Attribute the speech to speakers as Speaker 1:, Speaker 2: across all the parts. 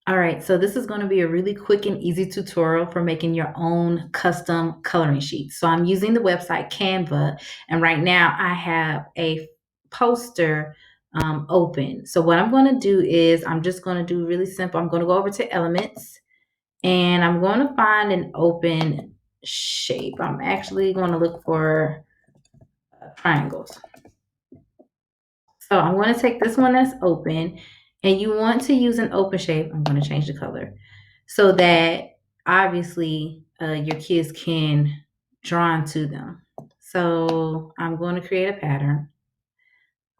Speaker 1: All right, so this is going to be a really quick and easy tutorial for making your own custom coloring sheets. So I'm using the website Canva, and right now I have a poster open. So what I'm going to do is I'm just going to do really simple. I'm going to go over to Elements, and I'm going to find an open shape. I'm actually going to look for triangles. So I'm going to take this one that's open, and you want to use an open shape. I'm going to change the color so that obviously your kids can draw into them. So I'm going to create a pattern.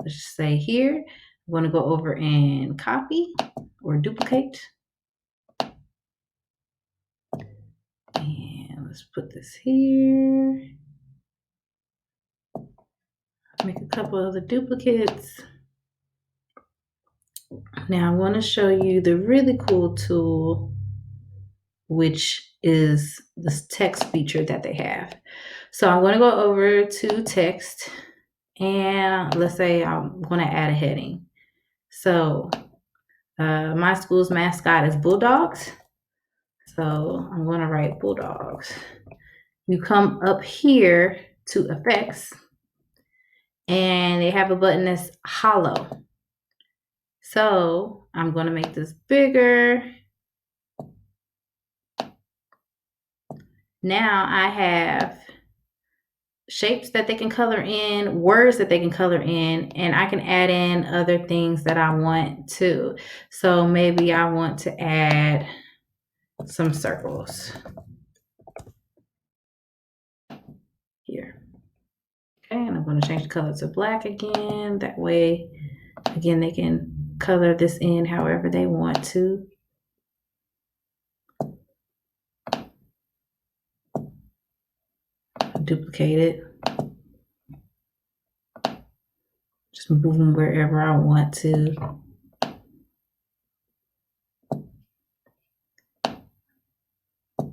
Speaker 1: Let's just say here, I'm going to go over and copy or duplicate. And let's put this here. Make a couple of the duplicates. Now I want to show you the really cool tool, which is this text feature that they have. So I'm going to go over to text, and let's say I'm going to add a heading. So my school's mascot is Bulldogs. So I'm going to write Bulldogs. You come up here to effects, and they have a button that's hollow. So I'm going to make this bigger. Now I have shapes that they can color in, words that they can color in, and I can add in other things that I want to. So maybe I want to add some circles here. Okay, and I'm going to change the color to black again. That way, again, they can color this in however they want to. Duplicate it. Just move them wherever I want to.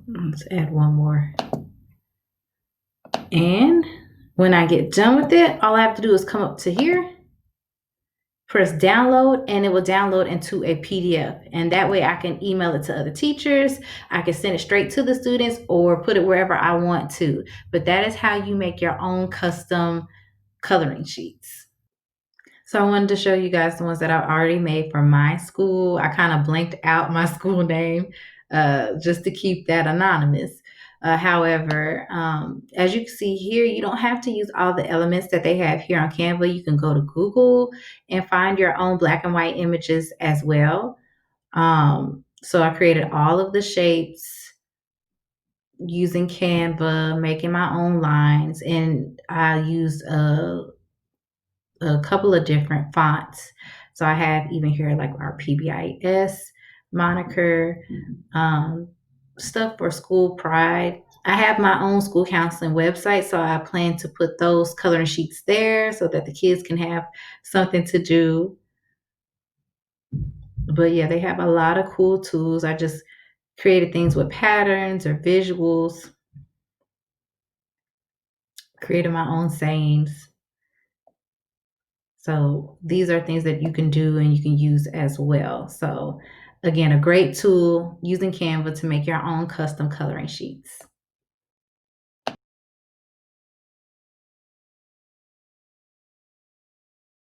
Speaker 1: Let's add one more. And when I get done with it, all I have to do is come up to here, press download, and it will download into a PDF. And that way I can email it to other teachers. I can send it straight to the students or put it wherever I want to. But that is how you make your own custom coloring sheets. So I wanted to show you guys the ones that I already made for my school. I kind of blanked out my school name just to keep that anonymous. However, as you can see here, you don't have to use all the elements that they have here on Canva. You can go to Google and find your own black and white images as well. So I created all of the shapes using Canva, making my own lines, and I used a couple of different fonts. So I have even here like our PBIS moniker, stuff for school pride. I have my own school counseling website, so I plan to put those coloring sheets there so that the kids can have something to do. But yeah, they have a lot of cool tools. I just created things with patterns or visuals, created my own sayings. So these are things that you can do and you can use as well. So again, a great tool using Canva to make your own custom coloring sheets.